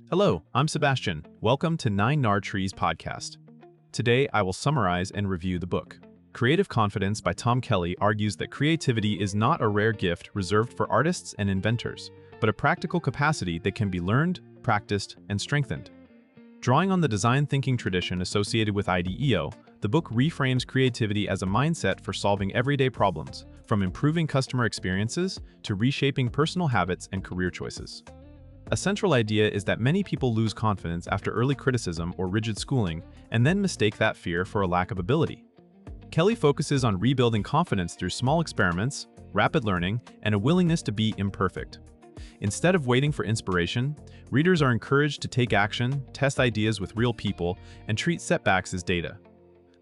Hello, I'm Sebastian. Welcome to 9 Trees podcast. Today, I will summarize and review the book. Creative Confidence by Tom Kelley argues that creativity is not a rare gift reserved for artists and inventors, but a practical capacity that can be learned, practiced, and strengthened. Drawing on the design thinking tradition associated with IDEO, the book reframes creativity as a mindset for solving everyday problems, from improving customer experiences to reshaping personal habits and career choices. A central idea is that many people lose confidence after early criticism or rigid schooling and then mistake that fear for a lack of ability. Kelley focuses on rebuilding confidence through small experiments, rapid learning, and a willingness to be imperfect. Instead of waiting for inspiration, readers are encouraged to take action, test ideas with real people, and treat setbacks as data.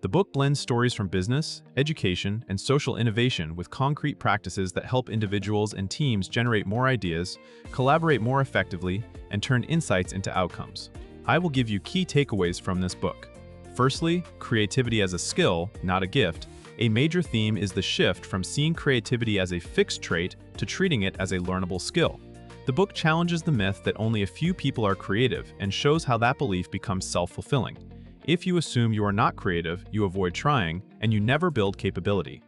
The book blends stories from business, education, and social innovation with concrete practices that help individuals and teams generate more ideas, collaborate more effectively, and turn insights into outcomes. I will give you key takeaways from this book. Firstly, creativity as a skill, not a gift. A major theme is the shift from seeing creativity as a fixed trait to treating it as a learnable skill. The book challenges the myth that only a few people are creative and shows how that belief becomes self-fulfilling. If you assume you are not creative, you avoid trying, and you never build capability.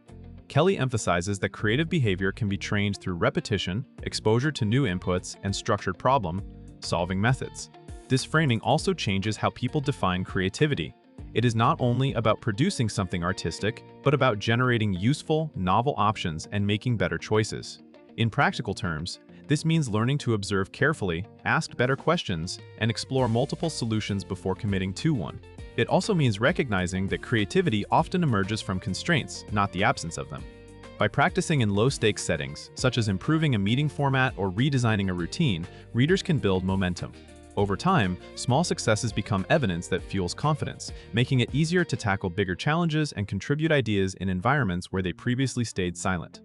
Kelley emphasizes that creative behavior can be trained through repetition, exposure to new inputs, and structured problem-solving methods. This framing also changes how people define creativity. It is not only about producing something artistic, but about generating useful, novel options and making better choices. In practical terms, this means learning to observe carefully, ask better questions, and explore multiple solutions before committing to one. It also means recognizing that creativity often emerges from constraints, not the absence of them. By practicing in low-stakes settings, such as improving a meeting format or redesigning a routine, readers can build momentum. Over time, small successes become evidence that fuels confidence, making it easier to tackle bigger challenges and contribute ideas in environments where they previously stayed silent.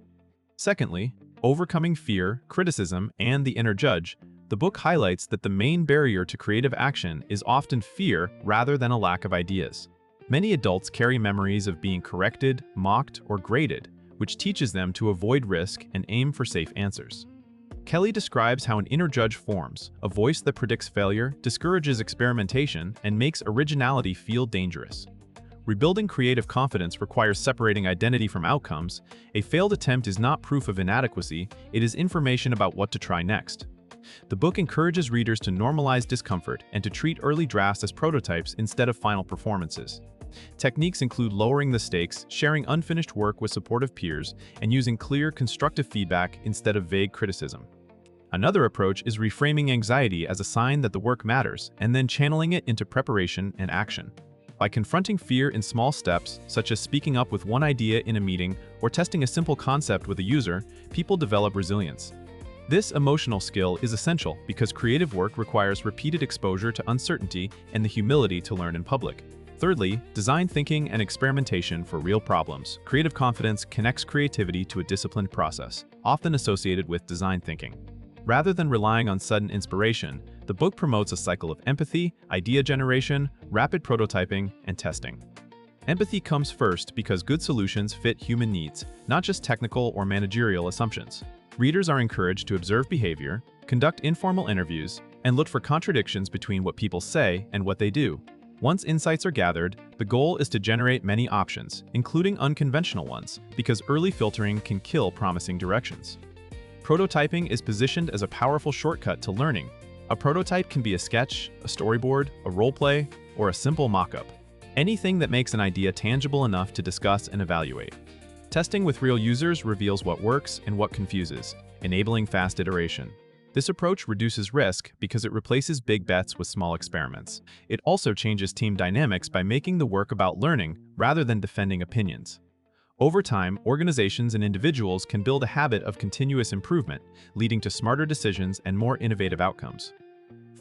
Secondly, overcoming fear, criticism, and the inner judge, the book highlights that the main barrier to creative action is often fear rather than a lack of ideas. Many adults carry memories of being corrected, mocked, or graded, which teaches them to avoid risk and aim for safe answers. Kelley describes how an inner judge forms, a voice that predicts failure, discourages experimentation, and makes originality feel dangerous. Rebuilding creative confidence requires separating identity from outcomes. A failed attempt is not proof of inadequacy, it is information about what to try next. The book encourages readers to normalize discomfort and to treat early drafts as prototypes instead of final performances. Techniques include lowering the stakes, sharing unfinished work with supportive peers, and using clear, constructive feedback instead of vague criticism. Another approach is reframing anxiety as a sign that the work matters and then channeling it into preparation and action. By confronting fear in small steps, such as speaking up with one idea in a meeting or testing a simple concept with a user, people develop resilience. This emotional skill is essential because creative work requires repeated exposure to uncertainty and the humility to learn in public. Thirdly, design thinking and experimentation for real problems. Creative confidence connects creativity to a disciplined process, often associated with design thinking. Rather than relying on sudden inspiration, the book promotes a cycle of empathy, idea generation, rapid prototyping, and testing. Empathy comes first because good solutions fit human needs, not just technical or managerial assumptions. Readers are encouraged to observe behavior, conduct informal interviews, and look for contradictions between what people say and what they do. Once insights are gathered, the goal is to generate many options, including unconventional ones, because early filtering can kill promising directions. Prototyping is positioned as a powerful shortcut to learning. A prototype can be a sketch, a storyboard, a role-play, or a simple mock-up. Anything that makes an idea tangible enough to discuss and evaluate. Testing with real users reveals what works and what confuses, enabling fast iteration. This approach reduces risk because it replaces big bets with small experiments. It also changes team dynamics by making the work about learning rather than defending opinions. Over time, organizations and individuals can build a habit of continuous improvement, leading to smarter decisions and more innovative outcomes.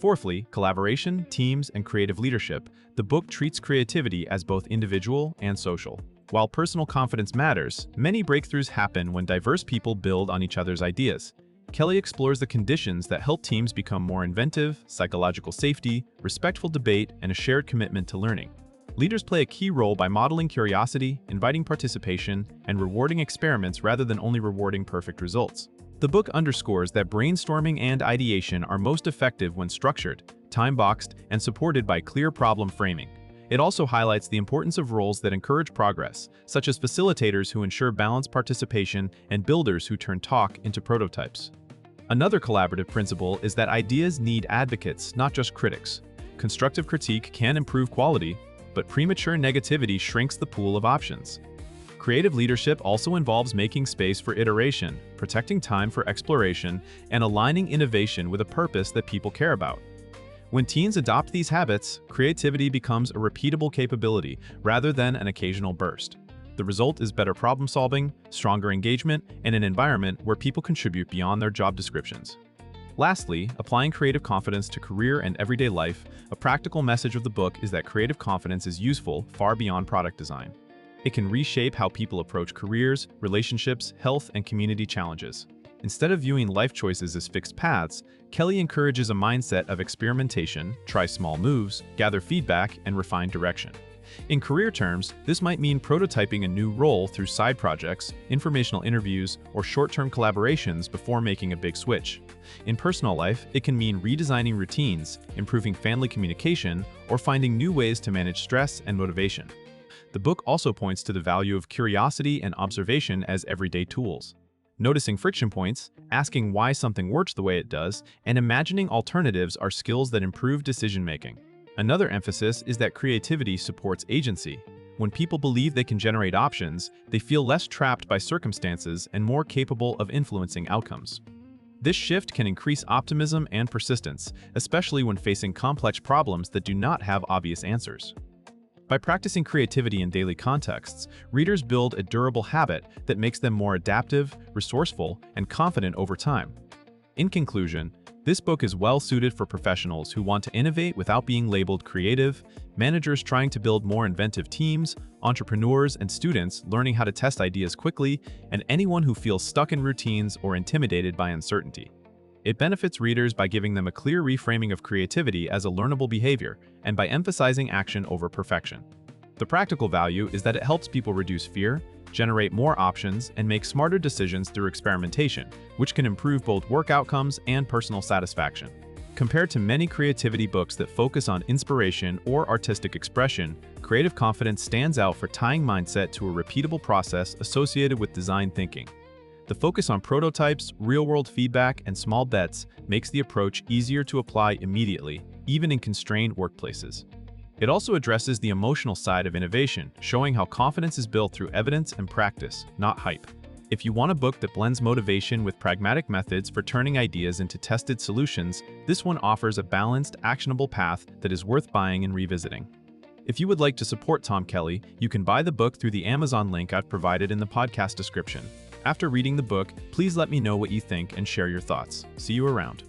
Fourthly, collaboration, teams, and creative leadership. The book treats creativity as both individual and social. While personal confidence matters, many breakthroughs happen when diverse people build on each other's ideas. Kelley explores the conditions that help teams become more inventive, psychological safety, respectful debate, and a shared commitment to learning. Leaders play a key role by modeling curiosity, inviting participation, and rewarding experiments rather than only rewarding perfect results. The book underscores that brainstorming and ideation are most effective when structured, time-boxed, and supported by clear problem framing. It also highlights the importance of roles that encourage progress, such as facilitators who ensure balanced participation and builders who turn talk into prototypes. Another collaborative principle is that ideas need advocates, not just critics. Constructive critique can improve quality, but premature negativity shrinks the pool of options. Creative leadership also involves making space for iteration, protecting time for exploration, and aligning innovation with a purpose that people care about. When teens adopt these habits, creativity becomes a repeatable capability rather than an occasional burst. The result is better problem-solving, stronger engagement, and an environment where people contribute beyond their job descriptions. Lastly, applying creative confidence to career and everyday life, a practical message of the book is that creative confidence is useful far beyond product design. It can reshape how people approach careers, relationships, health, and community challenges. Instead of viewing life choices as fixed paths, Kelley encourages a mindset of experimentation, try small moves, gather feedback, and refine direction. In career terms, this might mean prototyping a new role through side projects, informational interviews, or short-term collaborations before making a big switch. In personal life, it can mean redesigning routines, improving family communication, or finding new ways to manage stress and motivation. The book also points to the value of curiosity and observation as everyday tools. Noticing friction points, asking why something works the way it does, and imagining alternatives are skills that improve decision-making. Another emphasis is that creativity supports agency. When people believe they can generate options, they feel less trapped by circumstances and more capable of influencing outcomes. This shift can increase optimism and persistence, especially when facing complex problems that do not have obvious answers. By practicing creativity in daily contexts, readers build a durable habit that makes them more adaptive, resourceful, and confident over time. In conclusion, this book is well-suited for professionals who want to innovate without being labeled creative, managers trying to build more inventive teams, entrepreneurs and students learning how to test ideas quickly, and anyone who feels stuck in routines or intimidated by uncertainty. It benefits readers by giving them a clear reframing of creativity as a learnable behavior and by emphasizing action over perfection. The practical value is that it helps people reduce fear, generate more options, and make smarter decisions through experimentation, which can improve both work outcomes and personal satisfaction. Compared to many creativity books that focus on inspiration or artistic expression, Creative Confidence stands out for tying mindset to a repeatable process associated with design thinking. The focus on prototypes, real-world feedback, and small bets makes the approach easier to apply immediately, even in constrained workplaces. It also addresses the emotional side of innovation, showing how confidence is built through evidence and practice, not hype. If you want a book that blends motivation with pragmatic methods for turning ideas into tested solutions, this one offers a balanced, actionable path that is worth buying and revisiting. If you would like to support Tom Kelley, you can buy the book through the Amazon link I've provided in the podcast description. After reading the book, please let me know what you think and share your thoughts. See you around.